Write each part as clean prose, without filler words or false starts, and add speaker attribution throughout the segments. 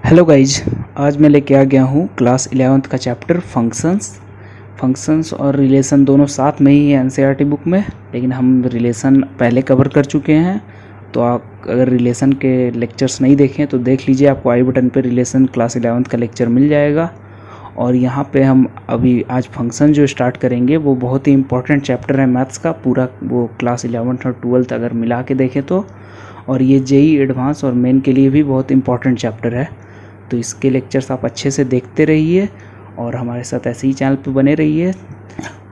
Speaker 1: Hello guys, आज मैं लेके आ गया हूँ क्लास 11th का चैप्टर फंक्शंस और रिलेशन दोनों साथ में ही है एनसीईआरटी बुक में। लेकिन हम रिलेशन पहले कवर कर चुके हैं, तो आप अगर रिलेशन के लेक्चर्स नहीं देखें तो देख लीजिए। आपको आई बटन पे रिलेशन क्लास 11th का लेक्चर मिल जाएगा। और यहाँ पे हम अभी आज फंक्शन जो स्टार्ट करेंगे वो बहुत ही इंपॉर्टेंट चैप्टर है मैथ्स का पूरा, वो क्लास 11th और 12th अगर मिला के देखें तो। और ये जेई एडवांस और मेन के लिए भी बहुत इंपॉर्टेंट चैप्टर है। तो इसके लेक्चर्स आप अच्छे से देखते रहिए और हमारे साथ ऐसे ही चैनल पे बने रहिए।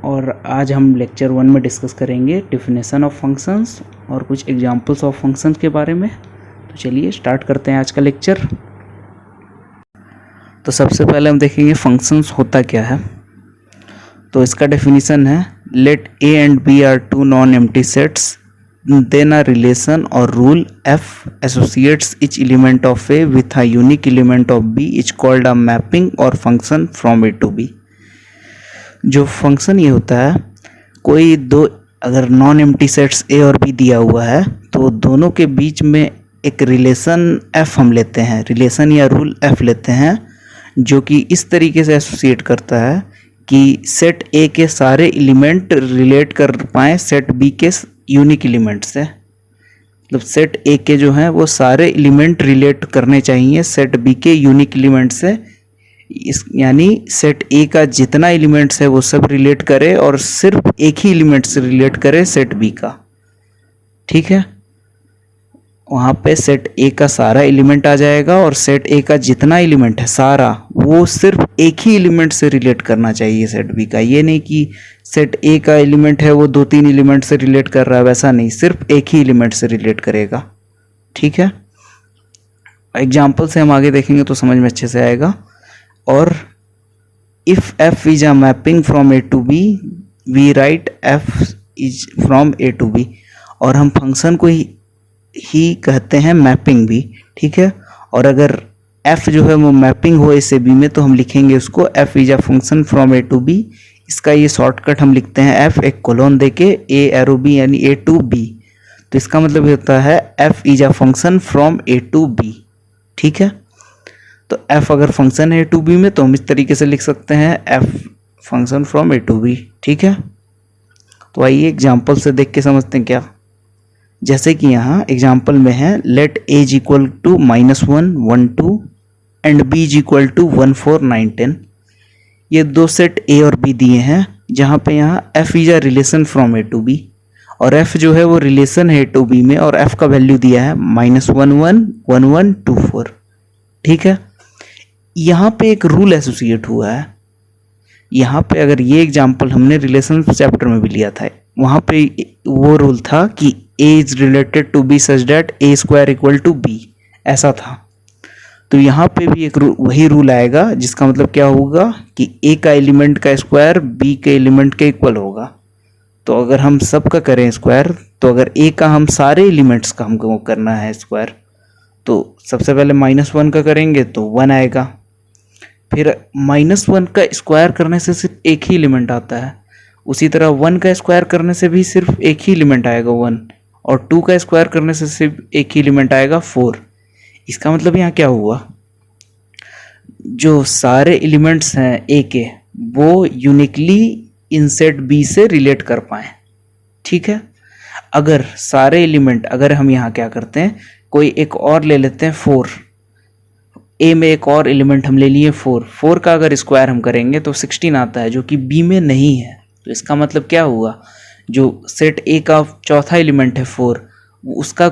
Speaker 1: और आज हम लेक्चर 1 में डिस्कस करेंगे डेफिनेशन ऑफ फंक्शंस और कुछ एग्जांपल्स ऑफ फंक्शंस के बारे में। तो चलिए स्टार्ट करते हैं आज का लेक्चर। तो सबसे पहले हम देखेंगे फंक्शंस होता क्या है। तो इसका डेफिनेशन है, let A and B are two non empty sets, then a relation or rule f associates each element of a with a unique element of b is called a mapping or function from a to b। जो function ये होता है, कोई दो अगर non empty sets a और b दिया हुआ है तो दोनों के बीच में एक रिलेशन f हम लेते हैं, रिलेशन या रूल f लेते हैं, जो कि इस तरीके से एसोसिएट करता है कि सेट a के सारे एलिमेंट रिलेट कर पाएँ सेट b के यूनिक एलिमेंट से। मतलब सेट ए के जो हैं वो सारे एलिमेंट रिलेट करने चाहिए सेट बी के यूनिक एलिमेंट से। यानी सेट ए का जितना एलिमेंट्स है वो सब रिलेट करे और सिर्फ एक ही एलिमेंट से रिलेट करे सेट बी का। ठीक है, वहाँ पे सेट ए का सारा एलिमेंट आ जाएगा और सेट ए का जितना एलिमेंट है सारा वो सिर्फ एक ही एलिमेंट से रिलेट करना चाहिए सेट बी का। ये नहीं कि सेट ए का एलिमेंट है वो 2-3 एलिमेंट से रिलेट कर रहा है, वैसा नहीं, सिर्फ एक ही एलिमेंट से रिलेट करेगा। ठीक है, एग्जाम्पल से हम आगे देखेंगे तो समझ में अच्छे से आएगा। और if f is a mapping from A to B, we write f is from A to B. और हम फंक्शन को ही कहते हैं मैपिंग भी। ठीक है, और अगर f जो है वो मैपिंग हो ए से b में तो हम लिखेंगे उसको f is a function from A to b। इसका ये शॉर्टकट हम लिखते हैं f एक कोलोन देके a एरो b यानी a टू b। तो इसका मतलब ये होता है f is a function from a to b। ठीक है, तो f अगर फंक्शन है a टू b में तो हम इस तरीके से लिख सकते हैं f function from a to b। ठीक है, तो आइए एग्जाम्पल से देख के समझते हैं क्या। जैसे कि यहाँ एग्जाम्पल में है, let a is equal to -1 1 2 and b is equal to 1 4 9 10। ये दो सेट a और b दिए हैं, जहाँ पे यहाँ f is a relation from a to b और f जो है वो रिलेशन है a टू b में और f का वैल्यू दिया है -1 1 1 1 2 4। ठीक है, यहाँ पे एक रूल एसोसिएट हुआ है। यहाँ पे अगर ये एग्जाम्पल हमने रिलेशन चैप्टर में भी लिया था, वहाँ पे वो रूल था कि a is related to b such that a square equal to b, ऐसा था। तो यहाँ पे भी एक वही रूल आएगा, जिसका मतलब क्या होगा कि a का एलिमेंट का स्क्वायर b के एलिमेंट के इक्वल होगा। तो अगर हम सब का करें स्क्वायर, तो अगर a का हम सारे एलिमेंट्स का हमको करना है स्क्वायर, तो सबसे पहले -1 का करेंगे तो 1 आएगा। फिर -1 का स्क्वायर करने से सिर्फ एक ही एलिमेंट आता है। उसी तरह 1 का स्क्वायर करने से भी सिर्फ एक ही एलिमेंट आएगा 1, और 2 का स्क्वायर करने से सिर्फ एक ही एलिमेंट आएगा 4। इसका मतलब यहाँ क्या हुआ, जो सारे एलिमेंट्स हैं ए के वो यूनिकली इन सेट बी से रिलेट कर पाएँ। ठीक है, अगर सारे एलिमेंट, अगर हम यहाँ क्या करते हैं, कोई एक और ले लेते हैं 4, ए में एक और एलिमेंट हम ले लिए 4 का अगर स्क्वायर हम करेंगे तो 16 आता है, जो कि बी में नहीं है। तो इसका मतलब क्या हुआ, जो सेट ए का चौथा एलिमेंट है 4, उसका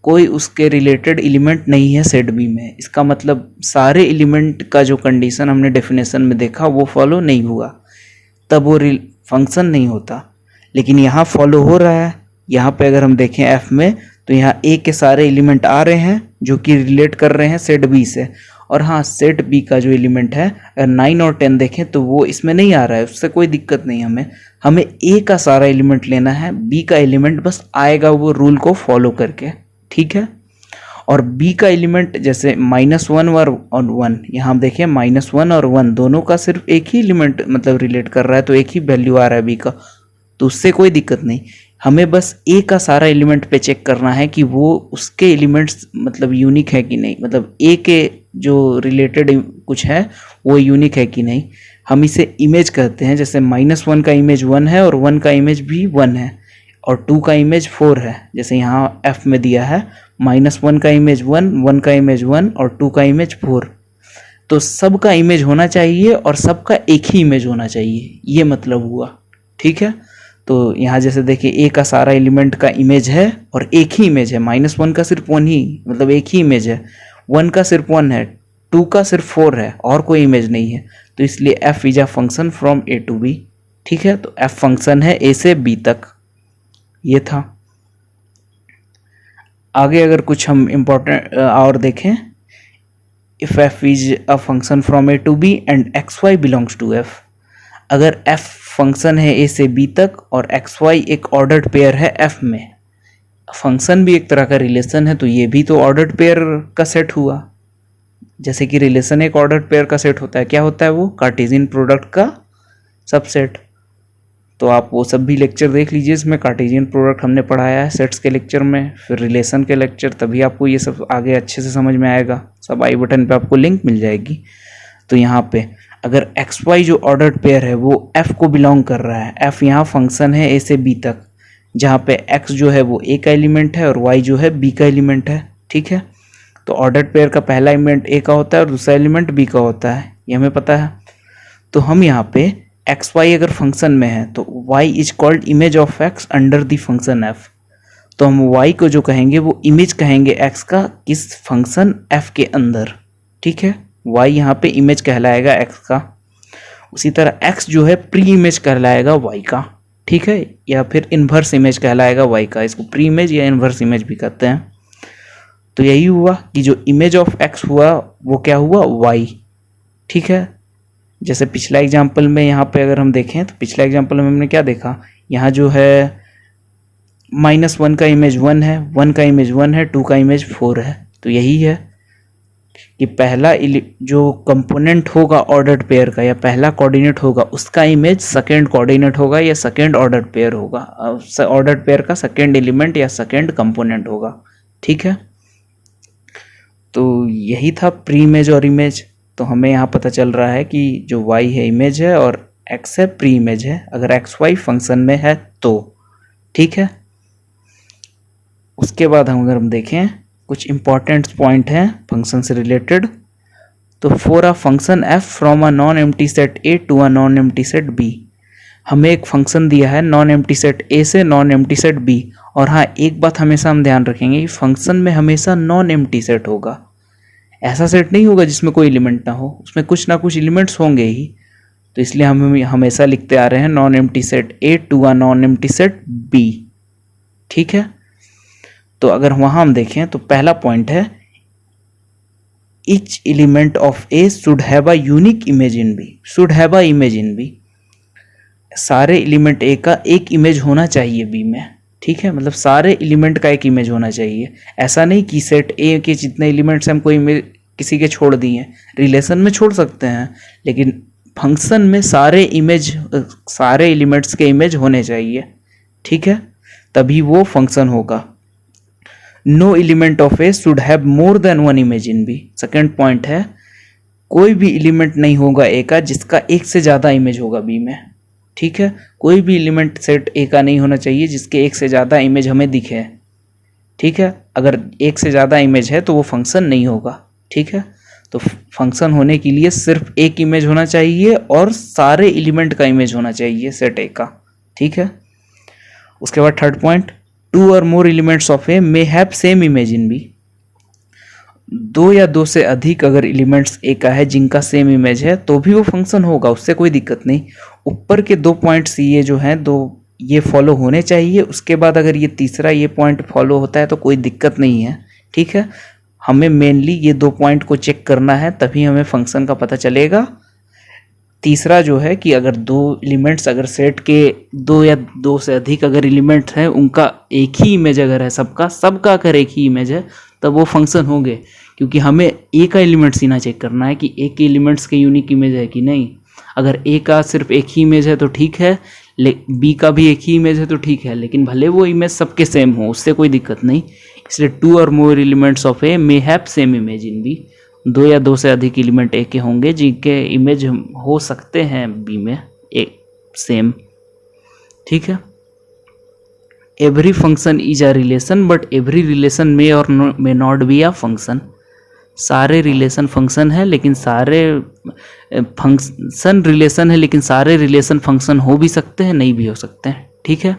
Speaker 1: कोई उसके रिलेटेड एलिमेंट नहीं है सेट बी में। इसका मतलब सारे एलिमेंट का जो कंडीशन हमने डेफिनेशन में देखा वो फॉलो नहीं हुआ, तब वो फंक्शन नहीं होता। लेकिन यहाँ फॉलो हो रहा है। यहाँ पे अगर हम देखें f में, तो यहाँ a के सारे एलिमेंट आ रहे हैं जो कि रिलेट कर रहे हैं सेट b से। और हाँ, सेट b का जो एलिमेंट है, अगर 9 और 10 देखें तो वो इसमें नहीं आ रहा है, उससे कोई दिक्कत नहीं। हमें a का सारा एलिमेंट लेना है, b का एलिमेंट बस आएगा वो रूल को फॉलो करके। ठीक है, और b का एलिमेंट जैसे -1 और 1, यहाँ हम देखें -1 और 1 दोनों का सिर्फ एक ही एलिमेंट मतलब रिलेट कर रहा है, तो एक ही वैल्यू आ रहा है b का, तो उससे कोई दिक्कत नहीं। हमें बस ए का सारा एलिमेंट पे चेक करना है कि वो उसके एलिमेंट्स मतलब यूनिक है कि नहीं, मतलब ए के जो रिलेटेड कुछ है वो यूनिक है कि नहीं। हम इसे इमेज कहते हैं, जैसे -1 का इमेज 1 है और 1 का इमेज भी 1 है और 2 का इमेज 4 है, जैसे यहाँ F में दिया है -1 का इमेज 1, 1 का इमेज 1 और 2 का इमेज 4। तो सब का इमेज होना चाहिए और सबका एक ही इमेज होना चाहिए, ये मतलब हुआ। ठीक है, तो यहाँ जैसे देखिए A का सारा एलिमेंट का इमेज है और एक ही इमेज है, -1 का सिर्फ 1 ही, मतलब एक ही इमेज है, 1 का सिर्फ 1 है, 2 का सिर्फ 4 है और कोई इमेज नहीं है, तो इसलिए f is a function from A to B। ठीक है, तो f फंक्शन है A से B तक, ये था। आगे अगर कुछ हम इम्पोर्टेंट और देखें, if f is a function from A to B and xy belongs to f, अगर f फंक्शन है A से B तक और xy एक ऑर्डर्ड पेयर है f में, फंक्शन भी एक तरह का रिलेशन है, तो ये भी तो ऑर्डर्ड पेयर का सेट हुआ। जैसे कि रिलेशन एक ऑर्डर्ड पेयर का सेट होता है, क्या होता है वो, कार्टेशियन प्रोडक्ट का सबसेट। तो आप वो सब भी लेक्चर देख लीजिए, इसमें कार्टेशियन प्रोडक्ट हमने पढ़ाया है सेट्स के लेक्चर में, फिर रिलेशन के लेक्चर, तभी आपको ये सब आगे अच्छे से समझ में आएगा। सब आई बटन पे आपको लिंक मिल जाएगी। तो यहाँ पे अगर xy जो ऑर्डर्ड पेयर है वो f को बिलोंग कर रहा है, f यहाँ फंक्शन है A से B तक, जहाँ पे x जो है वो A का एलिमेंट है और y जो है B का एलिमेंट है। ठीक है, तो ऑर्डर्ड पेयर का पहला एलिमेंट A का होता है और दूसरा एलिमेंट B का होता है, ये हमें पता है। तो हम यहाँ पे xy अगर फंक्शन में है तो y is called image of x under the function f। तो हम y को जो कहेंगे वो इमेज कहेंगे x का किस फंक्शन f के अंदर। ठीक है, y यहाँ पे इमेज कहलाएगा x का। उसी तरह x जो है प्री इमेज कहलाएगा y का। ठीक है, या फिर इन्वर्स इमेज कहलाएगा y का, इसको प्री इमेज या इन्वर्स इमेज भी कहते हैं। तो यही हुआ कि जो इमेज ऑफ x हुआ वो क्या हुआ, y। ठीक है, जैसे पिछला एग्जाम्पल में यहाँ पे अगर हम देखें तो पिछला एग्जाम्पल में हमने क्या देखा, यहाँ जो है -1 का इमेज 1 है, 1 का इमेज 1 है, 2 का इमेज 4 है। तो यही है कि पहला जो कंपोनेंट होगा ऑर्डर्ड पेयर का या पहला कोऑर्डिनेट होगा उसका इमेज सेकेंड कोऑर्डिनेट होगा या सेकेंड ऑर्डर्ड पेयर होगा, ऑर्डर्ड पेयर का सेकेंड एलिमेंट या सेकेंड कंपोनेंट होगा। ठीक है, तो यही था प्री इमेज और इमेज। तो हमें यहाँ पता चल रहा है कि जो y है इमेज है और x है प्री इमेज है, अगर xy फंक्शन में है तो। ठीक है, उसके बाद अगर हम देखें कुछ इंपॉर्टेंट पॉइंट हैं फंक्शन से रिलेटेड, तो for a function f from a non empty set A to a non empty set B, हमें एक फंक्शन दिया है नॉन एम्प्टी सेट A से नॉन एम्प्टी सेट B। और हाँ, एक बात हमेशा हम ध्यान रखेंगे कि फंक्शन में हमेशा नॉन एम्प्टी सेट होगा, ऐसा सेट नहीं होगा जिसमें कोई एलिमेंट ना हो, उसमें कुछ ना कुछ एलिमेंट्स होंगे ही। तो इसलिए हम हमेशा लिखते आ रहे हैं non empty set A to a non empty set B। ठीक है, तो अगर वहाँ हम देखें तो पहला पॉइंट है each element of A should have a unique image in B, should have a image in B, सारे एलिमेंट A का एक इमेज होना चाहिए B में। ठीक है, मतलब सारे एलिमेंट का एक इमेज होना चाहिए, ऐसा नहीं कि सेट A के जितने एलिमेंट्स हम कोई इमेज किसी के छोड़ दिए, रिलेशन में छोड़ सकते हैं, लेकिन फंक्शन में सारे एलिमेंट्स के इमेज होने चाहिए। ठीक है, तभी वो फंक्शन होगा। No element of A should have more than one image in B। Second point है कोई भी एलिमेंट नहीं होगा A का जिसका एक से ज़्यादा इमेज होगा B में। ठीक है, कोई भी एलिमेंट सेट A का नहीं होना चाहिए जिसके एक से ज़्यादा इमेज हमें दिखे। ठीक है, अगर एक से ज़्यादा इमेज है तो वो फंक्शन नहीं होगा। ठीक है, तो फंक्शन होने के लिए सिर्फ एक इमेज होना चाहिए और सारे एलिमेंट का इमेज होना चाहिए सेट A का। ठीक है, उसके बाद थर्ड पॉइंट, टू और more elements of A may have same image in B। दो या दो से अधिक अगर एलिमेंट्स A का है जिनका सेम इमेज है तो भी वो फंक्शन होगा, उससे कोई दिक्कत नहीं। ऊपर के दो पॉइंट्स ये जो हैं दो, ये फॉलो होने चाहिए। उसके बाद अगर ये तीसरा ये पॉइंट फॉलो होता है तो कोई दिक्कत नहीं है। ठीक है, हमें मेनली ये दो पॉइंट को चेक करना है, तभी हमें फंक्शन का पता चलेगा। तीसरा जो है कि अगर दो एलिमेंट्स, अगर सेट के दो या दो से अधिक अगर एलिमेंट्स हैं उनका एक ही इमेज अगर है, सबका अगर एक ही इमेज है तब वो फंक्शन होंगे, क्योंकि हमें ए का एलिमेंट्स ही ना चेक करना है कि ए के एलिमेंट्स के यूनिक इमेज है कि नहीं। अगर ए का सिर्फ एक ही इमेज है तो ठीक है, बी का भी एक ही इमेज है तो ठीक है, लेकिन भले वो इमेज सबके सेम हो, उससे कोई दिक्कत नहीं। इसलिए टू और more elements of A may have same image in B. दो या दो से अधिक एलिमेंट ए के होंगे जिनके इमेज हो सकते हैं बी में एक सेम, ठीक है। Every function is a relation but every relation may और may not be a function. सारे रिलेशन फंक्शन है लेकिन सारे फंक्शन रिलेशन है, लेकिन सारे रिलेशन फंक्शन हो भी सकते हैं, नहीं भी हो सकते हैं, ठीक है।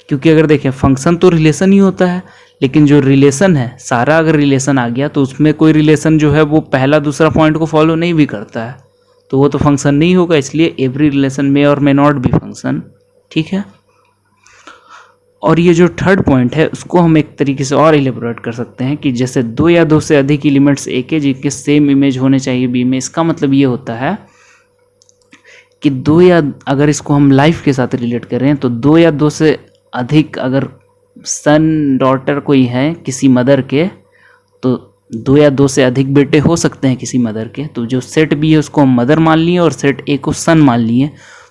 Speaker 1: क्योंकि अगर देखें फंक्शन तो रिलेशन ही होता है, लेकिन जो रिलेशन है सारा अगर रिलेशन आ गया तो उसमें कोई रिलेशन जो है वो पहला दूसरा पॉइंट को फॉलो नहीं भी करता है, तो वो तो फंक्शन नहीं होगा। इसलिए एवरी रिलेशन मे और मे नॉट बी फंक्शन, ठीक है। और ये जो थर्ड पॉइंट है उसको हम एक तरीके से और इलेबोरेट कर सकते हैं कि जैसे दो या दो से अधिक एलिमेंट्स ए के जिनके सेम इमेज होने चाहिए बी में। इसका मतलब ये होता है कि दो या, अगर इसको हम लाइफ के साथ रिलेट करें तो दो या दो से अधिक अगर सन डॉटर कोई है किसी मदर के, तो दो या दो से अधिक बेटे हो सकते हैं किसी मदर के। तो जो सेट बी है उसको हम मदर मान लिए और सेट ए को सन मान लिए।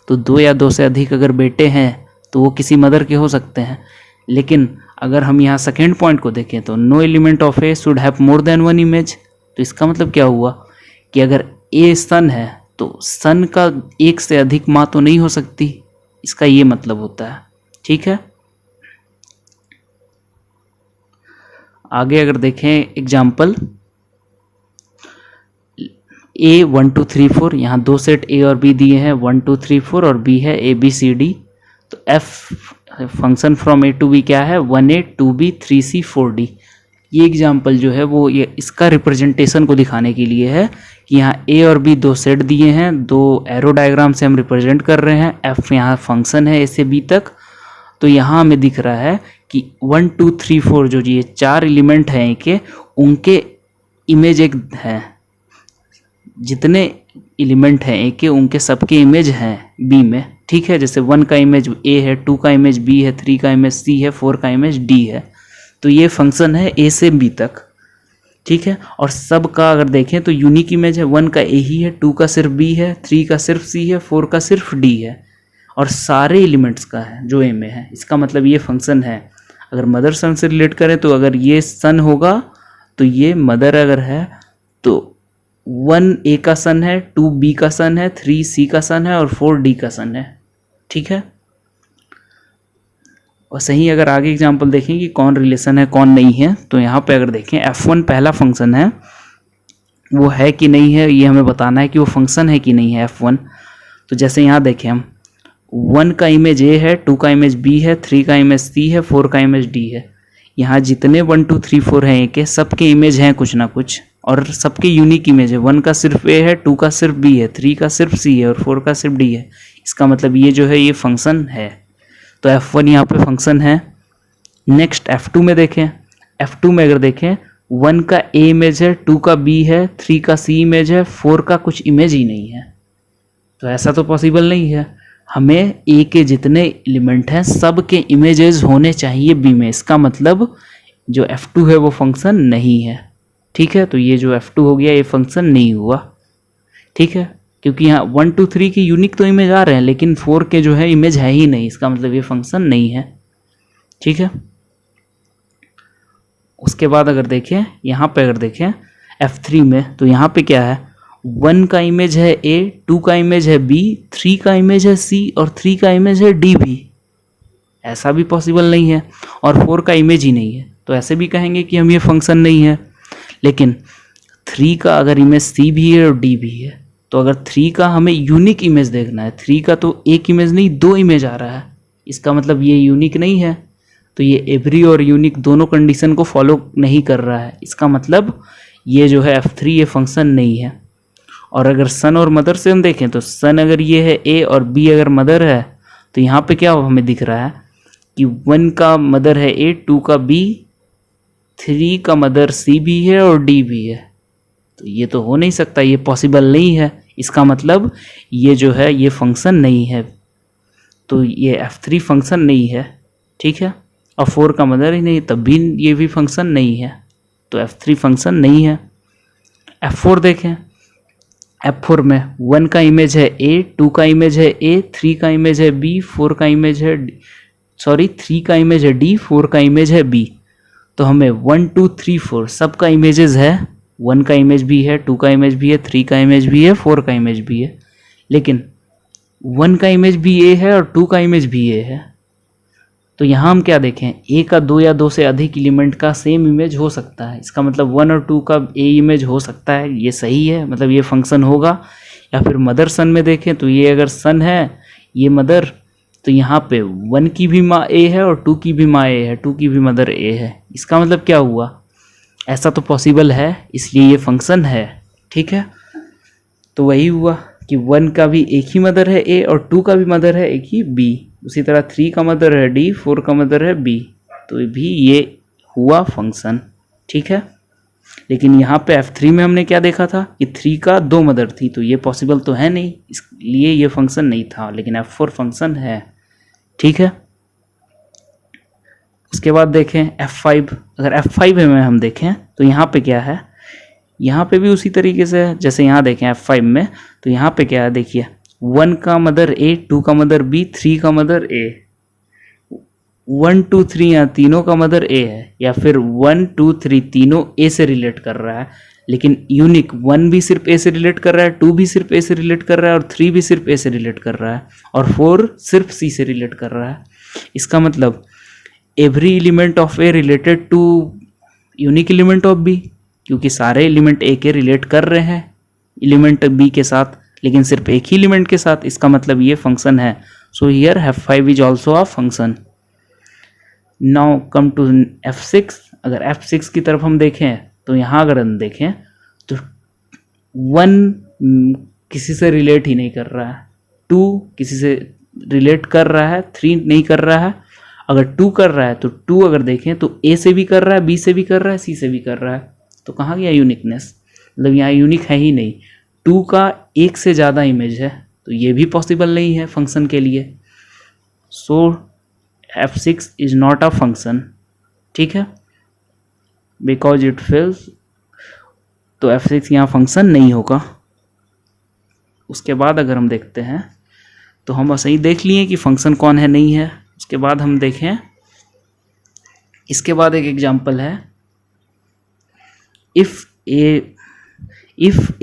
Speaker 1: तो दो या दो से अधिक अगर बेटे हैं तो वो किसी मदर के हो सकते हैं। लेकिन अगर हम यहाँ सेकेंड पॉइंट को देखें तो no element of A should have more than one image. तो इसका मतलब क्या हुआ कि अगर ए सन है तो सन का एक से अधिक माँ तो नहीं हो सकती, इसका ये मतलब होता है, ठीक है। आगे अगर देखें एग्जाम्पल ए 1 2 3 4, यहाँ दो सेट ए और बी दिए हैं 1 2 3 4 और बी है ए बी सी डी। तो f function from A to B क्या है 1a 2b 3c 4d। ये एग्जाम्पल जो है वो ये इसका रिप्रेजेंटेशन को दिखाने के लिए है कि यहाँ ए और बी दो सेट दिए हैं, दो एरो डायग्राम से हम रिप्रेजेंट कर रहे हैं। एफ यहाँ फंक्शन है ए से बी तक। तो यहाँ हमें दिख रहा है कि 1 2 3 4 जो ये चार एलिमेंट हैं के उनके इमेज एक है, जितने एलिमेंट हैं ए के उनके सबके इमेज हैं बी में, ठीक है। जैसे 1 का इमेज ए है, 2 का इमेज बी है, 3 का इमेज सी है, 4 का इमेज डी है। तो ये फंक्शन है ए से बी तक, ठीक है। और सब का अगर देखें तो यूनिक इमेज है, 1 का ए ही है, 2 का सिर्फ बी है, 3 का सिर्फ सी है, 4 का सिर्फ डी है, और सारे एलिमेंट्स का है जो ए में है। इसका मतलब ये फंक्शन है। अगर मदर सन से रिलेट करें तो अगर ये सन होगा तो ये मदर अगर है तो 1 ए का सन है, 2 बी का सन है, 3 सी का सन है और 4 डी का सन है, ठीक है। और सही अगर आगे एग्जांपल देखें कि कौन रिलेशन है कौन नहीं है, तो यहाँ पे अगर देखें f1 पहला फंक्शन है, वो है कि नहीं है ये हमें बताना है कि वो फंक्शन है कि नहीं है f1। तो जैसे यहाँ देखें हम 1 का इमेज a है, 2 का इमेज b है, 3 का इमेज c है, 4 का इमेज d है। यहाँ जितने 1 2 3 4 हैं ए के सबके इमेज हैं कुछ ना कुछ, और सबके यूनिक इमेज है। 1 का सिर्फ ए है, 2 का सिर्फ बी है, 3 का सिर्फ सी है और 4 का सिर्फ डी है। इसका मतलब ये जो है ये फंक्शन है। तो f1 यहाँ पे फंक्शन है। नेक्स्ट f2 में देखें, f2 में अगर देखें 1 का a इमेज है, 2 का b है, 3 का c इमेज है, 4 का कुछ इमेज ही नहीं है। तो ऐसा तो पॉसिबल नहीं है। हमें a के जितने एलिमेंट हैं सब के इमेजेस होने चाहिए b में। इसका मतलब जो f2 है वो फंक्शन नहीं है, ठीक है। तो ये जो f2 हो गया ये फंक्शन नहीं हुआ, ठीक है, क्योंकि यहाँ 1 2 3 की यूनिक तो इमेज आ रहे हैं लेकिन 4 के जो है इमेज है ही नहीं। इसका मतलब ये फंक्शन नहीं है, ठीक है। उसके बाद अगर देखें यहाँ पे अगर देखें f3 में तो यहाँ पे क्या है 1 का इमेज है a, 2 का इमेज है b, 3 का इमेज है c और 3 का इमेज है d भी। ऐसा भी पॉसिबल नहीं है, और 4 का इमेज ही नहीं है। तो ऐसे भी कहेंगे कि हम ये फंक्शन नहीं है। लेकिन 3 का अगर इमेज c भी है और d भी है, तो अगर 3 का हमें यूनिक इमेज देखना है, 3 का तो एक इमेज नहीं 2 इमेज आ रहा है, इसका मतलब ये यूनिक नहीं है। तो ये एवरी और यूनिक दोनों कंडीशन को फॉलो नहीं कर रहा है। इसका मतलब ये जो है f3 ये फंक्शन नहीं है। और अगर सन और मदर से हम देखें तो सन अगर ये है a और b अगर मदर है, तो यहाँ पे क्या हमें दिख रहा है कि 1 का मदर है a, 2 का b, 3 का मदर c भी है और d भी है। तो ये तो हो नहीं सकता, ये पॉसिबल नहीं है। इसका मतलब ये जो है ये फंक्शन नहीं है। तो ये f3 फंक्शन नहीं है, ठीक है। और 4 का मदर ही नहीं तब भी ये भी फंक्शन नहीं है। तो f3 फंक्शन नहीं है। f4 देखें, f4 में 1 का इमेज है a, 2 का इमेज है a, 3 का इमेज है b, 4 का इमेज है 3 का इमेज है d, 4 का इमेज है b। तो हमें 1 2 3 4 सब का इमेजेस है 1 का इमेज भी है, 2 का इमेज भी है, 3 का इमेज भी है, 4 का इमेज भी है, लेकिन 1 का इमेज भी ए है और 2 का इमेज भी ए है। तो यहाँ हम क्या देखें, ए का 2 या 2 से अधिक एलिमेंट का सेम इमेज हो सकता है, इसका मतलब 1 और 2 का ए इमेज हो सकता है, ये सही है, मतलब ये फंक्शन होगा। या फिर मदर सन में देखें तो ये अगर सन है, ये मदर, तो यहाँ पे 1 की भी माँ ए है और 2 की भी माँ ए है, 2 की भी मदर ए है। इसका मतलब क्या हुआ, ऐसा तो पॉसिबल है, इसलिए ये फंक्शन है। ठीक है, तो वही हुआ कि 1 का भी एक ही मदर है ए और 2 का भी मदर है एक ही बी। उसी तरह 3 का मदर है डी, 4 का मदर है बी, तो भी ये हुआ फंक्शन। ठीक है, लेकिन यहाँ पे F3 में हमने क्या देखा था कि 3 का 2 मदर थी, तो ये पॉसिबल तो है नहीं, इसलिए ये फंक्शन नहीं था, लेकिन F4 फंक्शन है। ठीक है, उसके बाद देखें F5। अगर F5 में हम देखें तो यहाँ पे क्या है, यहाँ पे भी उसी तरीके से है जैसे यहाँ देखें F5 में। तो यहाँ पे क्या है, देखिए 1 का मदर ए, 2 का मदर बी, 3 का मदर ए, 1 2 3 यहाँ तीनों का मदर ए है, या फिर 1 2 3 तीनों ए से रिलेट कर रहा है, लेकिन यूनिक 1 भी सिर्फ ए से रिलेट कर रहा है, 2 भी सिर्फ ए से रिलेट कर रहा है, और 3 भी सिर्फ ए से रिलेट कर रहा है, और 4 सिर्फ सी से रिलेट कर रहा है। इसका मतलब every element of A related to unique element of B, क्योंकि सारे एलिमेंट ए के रिलेट कर रहे हैं एलिमेंट बी के साथ, लेकिन सिर्फ एक ही एलिमेंट के साथ। इसका मतलब ये फंक्शन है। So here F5 is also a function. Now come to F6। अगर F6 की तरफ हम देखें तो यहाँ अगर हम देखें तो 1 किसी से रिलेट ही नहीं कर रहा है, 2 किसी से रिलेट कर रहा है, 3 नहीं कर रहा है। अगर 2 कर रहा है तो 2 अगर देखें तो A से भी कर रहा है, B से भी कर रहा है, C से भी कर रहा है। तो कहाँ गया यूनिकनेस, मतलब यहाँ यूनिक है ही नहीं। 2 का एक से ज़्यादा इमेज है, तो ये भी पॉसिबल नहीं है फंक्शन के लिए। सो F6 is not a function. ठीक है, बिकॉज इट फेल्स, तो F6 यहाँ फंक्शन नहीं होगा। उसके बाद अगर हम देखते हैं तो हम ऐसे ही देख लिए कि फंक्शन कौन है नहीं है। उसके बाद हम देखें, इसके बाद एक एग्जांपल है, if a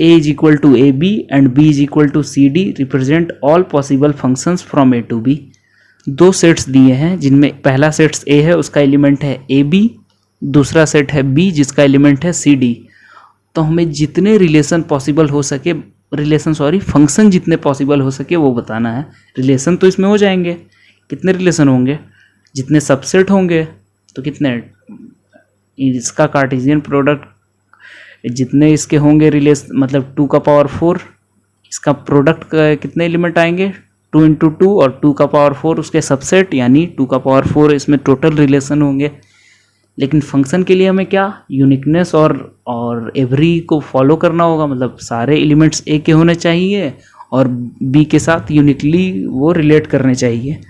Speaker 1: is equal to ab and b is equal to cd represent all possible functions from a to b। दो सेट्स दिए हैं जिनमें पहला सेट्स a है, उसका एलिमेंट है ab, दूसरा सेट है b जिसका एलिमेंट है cd। तो हमें जितने रिलेशन पॉसिबल हो सके, फंक्शन जितने पॉसिबल हो सके वो बताना है। रिलेशन तो इसमें हो जाएंगे, कितने रिलेशन होंगे, जितने सबसेट होंगे तो कितने, इसका कार्टेशियन प्रोडक्ट जितने इसके होंगे रिलेशन, मतलब 2 का पावर 4, इसका प्रोडक्ट का कितने एलिमेंट आएंगे, 2 × 2, और 2 का पावर 4 उसके सबसेट, यानी 2 का पावर 4 इसमें टोटल रिलेशन होंगे। लेकिन फंक्शन के लिए हमें क्या, यूनिकनेस और एवरी को फॉलो करना होगा, मतलब सारे एलिमेंट्स ए के होने चाहिए और बी के साथ यूनिकली वो रिलेट करने चाहिए।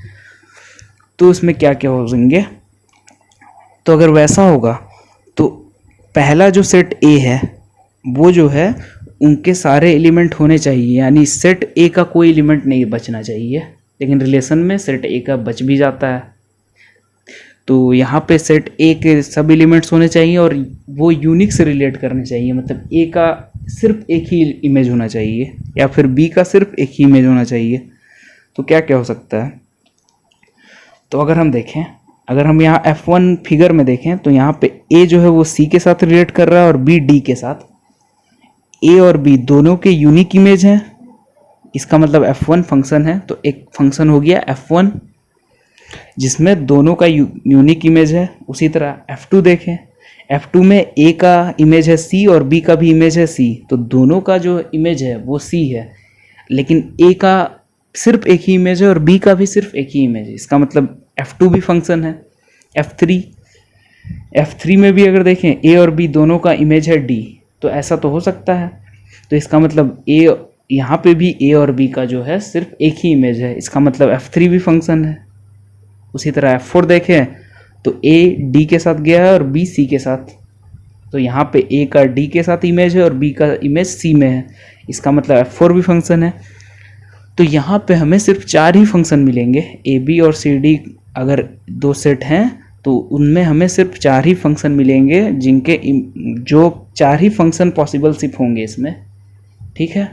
Speaker 1: तो उसमें क्या क्या हो जाएंगे, तो अगर वैसा होगा तो पहला जो सेट ए है वो जो है उनके सारे एलिमेंट होने चाहिए, यानी सेट ए का कोई एलिमेंट नहीं बचना चाहिए। लेकिन रिलेशन में सेट ए का बच भी जाता है, तो यहाँ पे सेट ए के सब एलिमेंट्स होने चाहिए और वो यूनिक से रिलेट करने चाहिए, मतलब ए का सिर्फ एक ही इमेज होना चाहिए या फिर बी का सिर्फ एक ही इमेज होना चाहिए। तो क्या क्या हो सकता है, तो अगर हम देखें, अगर हम यहाँ F1 फिगर में देखें तो यहाँ पे A जो है वो C के साथ रिलेट कर रहा है और B D के साथ। A और B दोनों के यूनिक इमेज हैं, इसका मतलब F1 फंक्शन है। तो एक फंक्शन हो गया F1 जिसमें दोनों का यूनिक इमेज है। उसी तरह F2 देखें, F2 में A का इमेज है C और B का भी इमेज है C, तो दोनों का जो इमेज है वो C है, लेकिन A का सिर्फ एक ही इमेज है और B का भी सिर्फ एक ही इमेज है, इसका मतलब F2 भी फंक्शन है। F3 में भी अगर देखें A और B दोनों का इमेज है D, तो ऐसा तो हो सकता है। तो इसका मतलब A, यहाँ पे भी A और B का जो है सिर्फ एक ही इमेज है, इसका मतलब F3 भी फंक्शन है। उसी तरह F4 देखें तो A D के साथ गया है और B C के साथ, तो यहाँ पे A का D के साथ इमेज है और B का इमेज C में है, इसका मतलब F4 भी फंक्शन है। तो यहाँ पे हमें सिर्फ 4 ही फंक्शन मिलेंगे, A B और C D अगर दो सेट हैं तो उनमें हमें सिर्फ 4 ही फंक्शन मिलेंगे जिनके जो 4 ही फंक्शन पॉसिबल सिर्फ होंगे इसमें, ठीक है।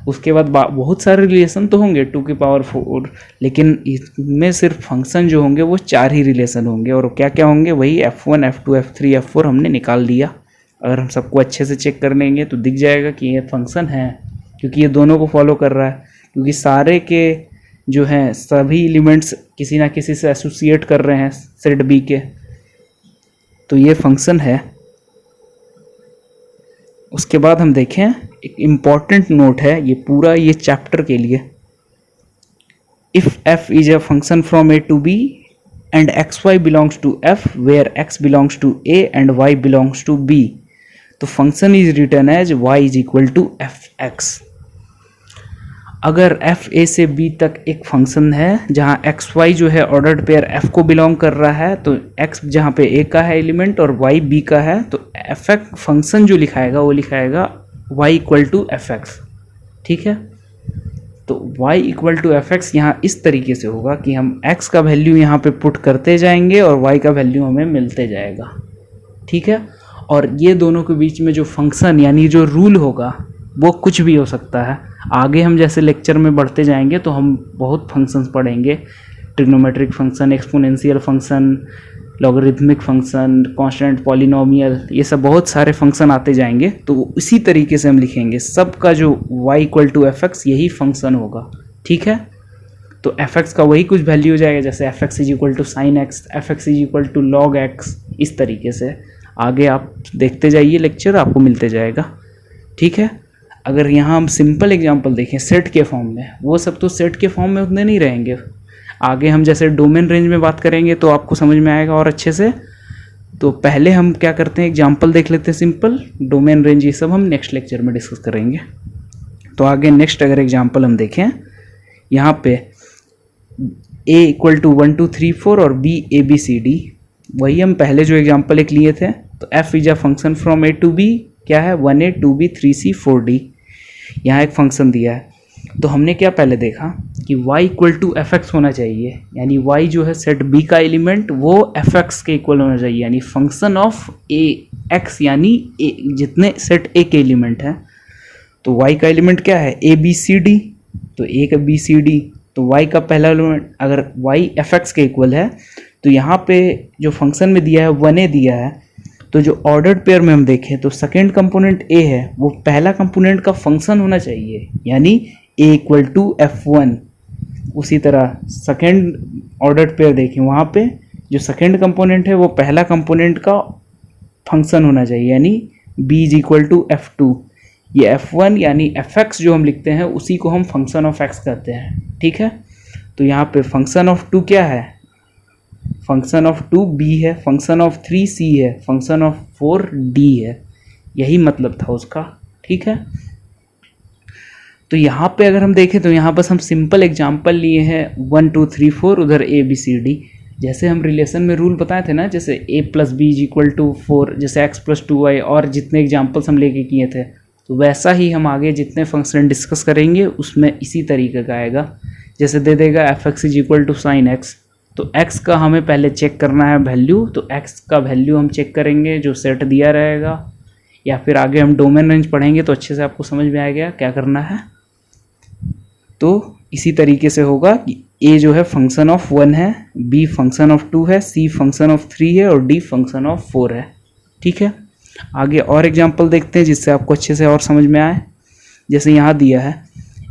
Speaker 1: उसके बाद बहुत सारे रिलेशन तो होंगे 2 की पावर 4, लेकिन इसमें सिर्फ फंक्शन जो होंगे वो 4 ही रिलेशन होंगे। और क्या क्या होंगे, वही F1 F2 F3 F4 हमने निकाल दिया। अगर हम सबको अच्छे से चेक कर लेंगे तो दिख जाएगा कि ये फंक्शन है, क्योंकि ये दोनों को फॉलो कर रहा है, क्योंकि सारे के जो हैं सभी एलिमेंट्स किसी ना किसी से एसोसिएट कर रहे हैं सेट बी के, तो ये फंक्शन है। उसके बाद हम देखें, एक इम्पॉर्टेंट नोट है ये पूरा ये चैप्टर के लिए, if f is a function from a to b and xy belongs to f where x belongs to a and y belongs to b, तो function is written as y is equal to fx। अगर f a से b तक एक function है जहाँ x y जो है ordered pair f को बिलोंग कर रहा है, तो x जहाँ पे a का है एलिमेंट और y b का है, तो fx फंक्शन जो लिखाएगा वो लिखाएगा y इक्वल टू fx, ठीक है। तो y इक्वल टू fx यहाँ इस तरीके से होगा कि हम x का वैल्यू यहाँ पे पुट करते जाएंगे और y का वैल्यू हमें मिलते जाएगा, ठीक है। और ये दोनों के बीच में जो फंक्शन यानी जो रूल होगा वो कुछ भी हो सकता है। आगे हम जैसे लेक्चर में बढ़ते जाएंगे तो हम बहुत फंक्शंस पढ़ेंगे, trigonometric function, exponential function, logarithmic function, constant polynomial, ये सब बहुत सारे फंक्शन आते जाएंगे। तो इसी तरीके से हम लिखेंगे सबका जो y इक्वल टू fx यही फंक्शन होगा, ठीक है। तो fx का वही कुछ वैल्यू हो जाएगा, जैसे fx is equal to sine x, fx is equal to log x, इस तरीके से आगे आप देखते जाइए लेक्चर, आपको मिलते जाएगा, ठीक है। अगर यहाँ हम सिंपल एग्जांपल देखें सेट के फॉर्म में, वो सब तो सेट के फॉर्म में उतने नहीं रहेंगे, आगे हम जैसे डोमेन रेंज में बात करेंगे तो आपको समझ में आएगा और अच्छे से। तो पहले हम क्या करते हैं, एग्जांपल देख लेते हैं सिंपल, डोमेन रेंज ये सब हम नेक्स्ट लेक्चर में डिस्कस करेंगे। तो आगे नेक्स्ट अगर एग्जांपल हम देखें, यहाँ पे a इक्वल टू 1 2 3 4 और b a b c d, वही हम पहले जो एग्जांपल एक लिए थे। तो f is a function from a to b, क्या है 1a 2b 3c 4d, यहाँ एक फंक्शन दिया है। तो हमने क्या पहले देखा कि y इक्वल टू fx होना चाहिए, यानी y जो है सेट b का एलिमेंट वो fx के इक्वल होना चाहिए, यानी फंक्शन ऑफ a x, यानी जितने सेट a के एलिमेंट हैं। तो y का एलिमेंट क्या है a b c d, तो a का b c d, तो y का पहला एलिमेंट अगर y fx के इक्वल है, तो यहाँ पे जो फंक्शन में दिया है 1a दिया है, तो जो ऑर्डर्ड पेयर में हम देखें तो सेकेंड कंपोनेंट a है, वो पहला कंपोनेंट का फंक्शन होना चाहिए, यानी a इक्वल टू f1। उसी तरह सेकेंड ऑर्डर्ड पेयर देखें, वहाँ पे जो सेकेंड कंपोनेंट है वो पहला कंपोनेंट का फंक्शन होना चाहिए, यानी b is equal to f2। ये f1 यानी fx जो हम लिखते हैं उसी को हम फंक्शन ऑफ x कहते हैं, ठीक है। तो यहाँ पे फंक्शन ऑफ 2 क्या है, फंक्शन ऑफ 2 b है, फंक्शन ऑफ 3 c है, फंक्शन ऑफ 4 d है, यही मतलब था उसका, ठीक है। तो यहाँ पे अगर हम देखें तो यहाँ बस हम सिंपल एग्जांपल लिए हैं 1 2 3 4, उधर a b c d, जैसे हम रिलेशन में रूल बताए थे ना, जैसे a plus b is equal to 4, जैसे x प्लस 2y, और जितने एग्जाम्पल्स हम लेके किए थे, तो वैसा ही हम आगे जितने फंक्शन डिस्कस करेंगे उसमें इसी तरीके का आएगा। जैसे दे देगा fx is equal to sine x, तो x का हमें पहले चेक करना है वैल्यू, तो x का वैल्यू हम चेक करेंगे जो सेट दिया रहेगा, या फिर आगे हम डोमेन रेंज पढ़ेंगे तो अच्छे से आपको समझ में आएगा क्या करना है। तो इसी तरीके से होगा कि a जो है फंक्शन ऑफ 1 है, b फंक्शन ऑफ 2 है, c फंक्शन ऑफ 3 है और d फंक्शन ऑफ 4 है, ठीक है। आगे और एग्जांपल देखते हैं जिससे आपको अच्छे से और समझ में आए। जैसे यहाँ दिया है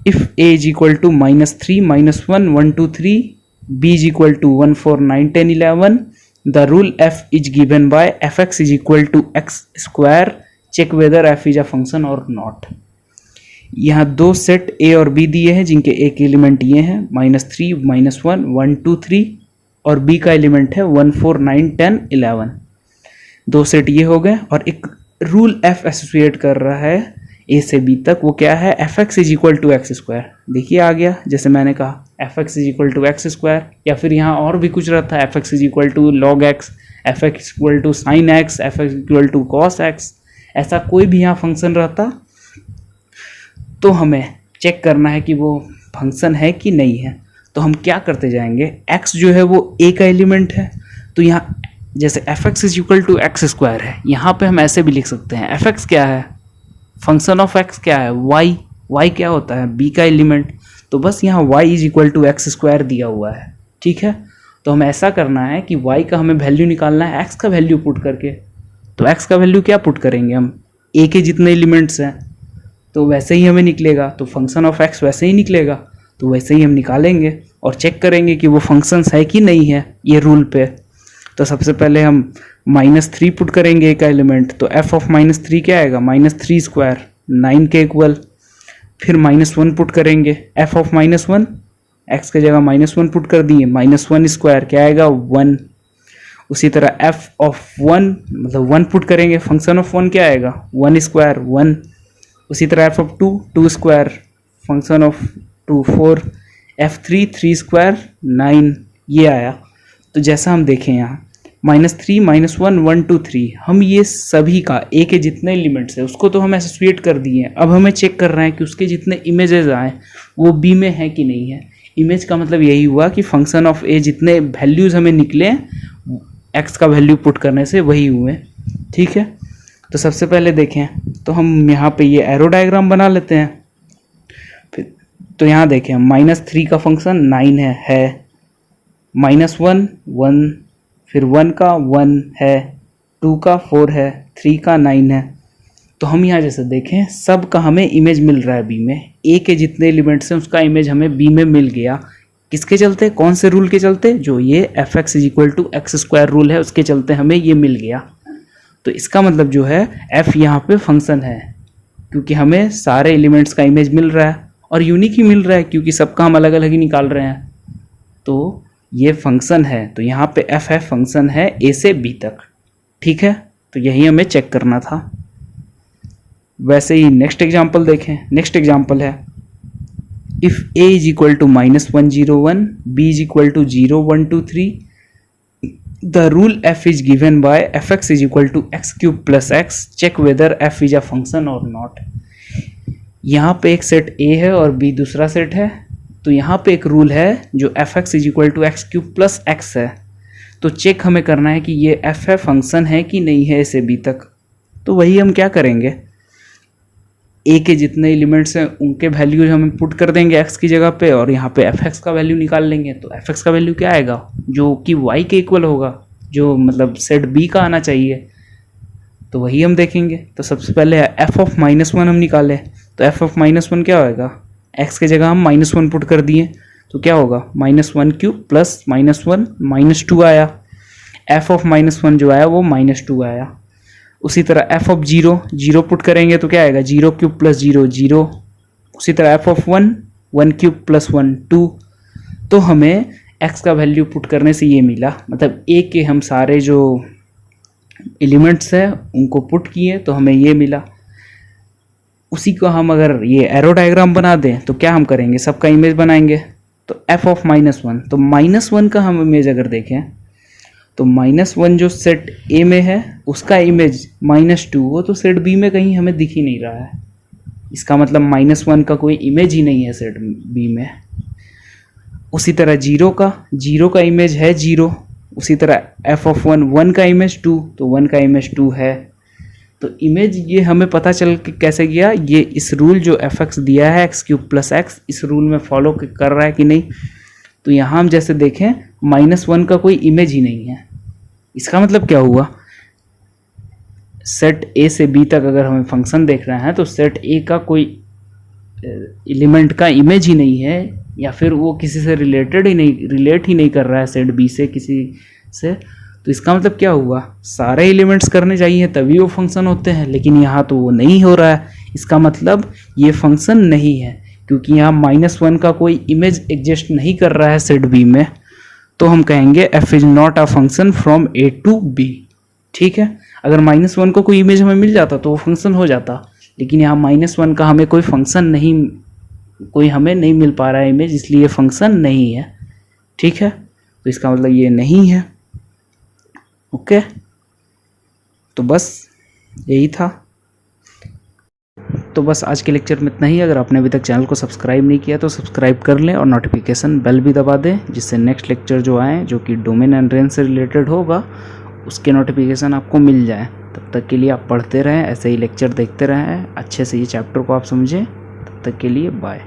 Speaker 1: if a is equal to -3 -1 1 2 3, b is equal to 1 4 9 10 11, the rule f is given by fx is equal to x square, check whether f is a function और नॉट। यहाँ दो सेट a और b दिए हैं जिनके एक element ये हैं -3 -1 1 2 3, और b का एलिमेंट है 1 4 9 10 11। दो सेट ये हो गए, और एक रूल f एसोसिएट कर रहा है a से b तक, वो क्या है fx is equal to x square. देखिए आ गया, जैसे मैंने कहा fx is equal to x square, या फिर यहाँ और भी कुछ रहता है fx is equal to log x, fx equal to sine x, fx equal to cos x, ऐसा कोई भी यहाँ फंक्शन रहता, तो हमें चेक करना है कि वो फंक्शन है कि नहीं है। तो हम क्या करते जाएंगे, x जो है वो a का एलिमेंट है, तो यहाँ जैसे f x is equal to x square है, यहाँ पे हम ऐसे भी लिख सकते हैं एफ एक्स क्या है, फंक्शन ऑफ एक्स क्या है, वाई, वाई क्या होता है, बी का एलिमेंट, तो बस यहाँ y is equal to x square दिया हुआ है, ठीक है। तो हमें ऐसा करना है कि वाई का हमें वैल्यू निकालना है एक्स का वैल्यू पुट करके, तो एक्स का वैल्यू क्या पुट करेंगे हम, ए के जितने एलिमेंट्स हैं तो वैसे ही हमें निकलेगा, तो फंक्शन ऑफ एक्स वैसे ही निकलेगा, तो वैसे ही हम निकालेंगे और चेक करेंगे कि वो फंक्शंस है कि नहीं है ये रूल पे। तो सबसे पहले हम -3 पुट करेंगे ए का एलिमेंट, तो एफ ऑफ -3 क्या आएगा, -3 स्क्वायर 9 के इक्वल। फिर -1 पुट करेंगे, एफ ऑफ -1 एक्स के जगह -1 पुट कर दिए, -1 स्क्वायर क्या आएगा 1। उसी तरह एफ ऑफ 1 मतलब 1 पुट करेंगे, फंक्शन ऑफ 1 क्या आएगा 1 स्क्वायर 1। उसी तरह F of 2 square, function of 2 4, f3 3 square 9 ये आया। तो जैसा हम देखें यहाँ -3 -1 1 2 3 हम ये सभी का ए के जितने एलिमेंट्स है उसको तो हम एसोसिएट कर दिए हैं, अब हमें चेक कर रहे हैं कि उसके जितने इमेजेस आए वो बी में है कि नहीं है। इमेज का मतलब यही हुआ कि फंक्शन ऑफ ए जितने वैल्यूज़ हमें निकले एक्स का वैल्यू पुट करने से वही हुए, ठीक है। तो सबसे पहले देखें तो हम यहाँ पे ये एरो डायग्राम बना लेते हैं। फिर तो यहाँ देखें -3 का फंक्शन 9 है, -1 1, फिर 1 का 1 है, 2 का 4 है, 3 का 9 है। तो हम यहाँ जैसे देखें सब का हमें इमेज मिल रहा है बी में, ए के जितने एलिमेंट्स हैं उसका इमेज हमें बी में मिल गया। किसके चलते, कौन से रूल के चलते, जो ये f x is equal to x square rule है उसके चलते हमें ये मिल गया। तो इसका मतलब जो है एफ यहाँ पे फंक्शन है, क्योंकि हमें सारे एलिमेंट्स का इमेज मिल रहा है और यूनिक ही मिल रहा है क्योंकि सबका हम अलग अलग ही निकाल रहे हैं। तो ये फंक्शन है, तो यहाँ पे एफ है फंक्शन है ए से बी तक, ठीक है। तो यही हमें चेक करना था। वैसे ही नेक्स्ट एग्जांपल देखें। नेक्स्ट एग्जांपल है if a is equal to -1 0 1, b is equal to 0 1 2 3, the rule f is given by f x is equal to x cube plus x, check whether f is a function और not. यहाँ पे एक set a है और b दूसरा set है, तो यहाँ पे एक रूल है जो f x is equal to x cube plus x है। तो चेक हमें करना है कि ये f है फंक्शन है कि नहीं है ए से b तक। तो वही हम क्या करेंगे, ए के जितने एलिमेंट्स हैं उनके वैल्यूज हमें पुट कर देंगे एक्स की जगह पे और यहाँ पे एफ एक्स का वैल्यू निकाल लेंगे। तो एफ एक्स का वैल्यू क्या आएगा, जो कि वाई के इक्वल होगा, जो मतलब सेट बी का आना चाहिए। तो वही हम देखेंगे। तो सबसे पहले एफ ऑफ -1 हम निकालें, तो एफ ऑफ -1 क्या होएगा, एक्स के जगह हम -1 पुट कर दिए तो क्या होगा -1 क्यूब प्लस -1 -2 आया। एफ ऑफ -1 जो आया वो -2 आया। उसी तरह एफ ऑफ 0 पुट करेंगे तो क्या आएगा 0 क्यूब प्लस 0 0। उसी तरह एफ ऑफ 1 क्यूब प्लस 1 2। तो हमें एक्स का वैल्यू पुट करने से ये मिला, मतलब ए के हम सारे जो एलिमेंट्स हैं उनको पुट किए तो हमें ये मिला। उसी को हम अगर ये एरो डायग्राम बना दें तो क्या हम करेंगे, सबका इमेज बनाएंगे। तो एफ ऑफ -1, तो -1 का हम इमेज अगर देखें तो -1 जो सेट ए में है उसका इमेज -2 वो तो सेट बी में कहीं हमें दिख ही नहीं रहा है। इसका मतलब -1 का कोई इमेज ही नहीं है सेट बी में। उसी तरह 0 का इमेज है 0। उसी तरह एफ ऑफ 1 का इमेज 2, तो 1 का इमेज 2 है। तो इमेज ये हमें पता चल के कैसे गया, ये इस रूल जो एफ एक्स दिया है एक्स क्यूब प्लस एक्स, इस रूल में फॉलो कर रहा है कि नहीं। तो यहाँ हम जैसे देखें -1 का कोई इमेज ही नहीं है। इसका मतलब क्या हुआ, सेट ए से बी तक अगर हमें फंक्शन देख रहे हैं तो सेट ए का कोई एलिमेंट का इमेज ही नहीं है, या फिर वो किसी से रिलेट ही नहीं कर रहा है सेट बी से किसी से। तो इसका मतलब क्या हुआ, सारे एलिमेंट्स करने चाहिए तभी वो फंक्शन होते हैं, लेकिन यहाँ तो वो नहीं हो रहा है। इसका मतलब ये फंक्शन नहीं है, क्योंकि यहाँ -1 का कोई इमेज एग्जिस्ट नहीं कर रहा है सेट बी में। तो हम कहेंगे f is not a function from a to b, ठीक है। अगर -1 को कोई इमेज हमें मिल जाता तो वो फंक्शन हो जाता, लेकिन यहाँ -1 का हमें कोई फंक्शन नहीं, कोई हमें नहीं मिल पा रहा है इमेज, इसलिए ये फंक्शन नहीं है, ठीक है। तो इसका मतलब ये नहीं है, ओके। तो बस यही था। तो बस आज के लेक्चर में इतना ही। अगर आपने अभी तक चैनल को सब्सक्राइब नहीं किया तो सब्सक्राइब कर लें और नोटिफिकेशन बेल भी दबा दें, जिससे नेक्स्ट लेक्चर जो आए जो कि डोमेन एंड रेंज से रिलेटेड होगा उसके नोटिफिकेशन आपको मिल जाए। तब तक के लिए आप पढ़ते रहें, ऐसे ही लेक्चर देखते रहें, अच्छे से ये चैप्टर को आप समझें। तब तक के लिए बाय।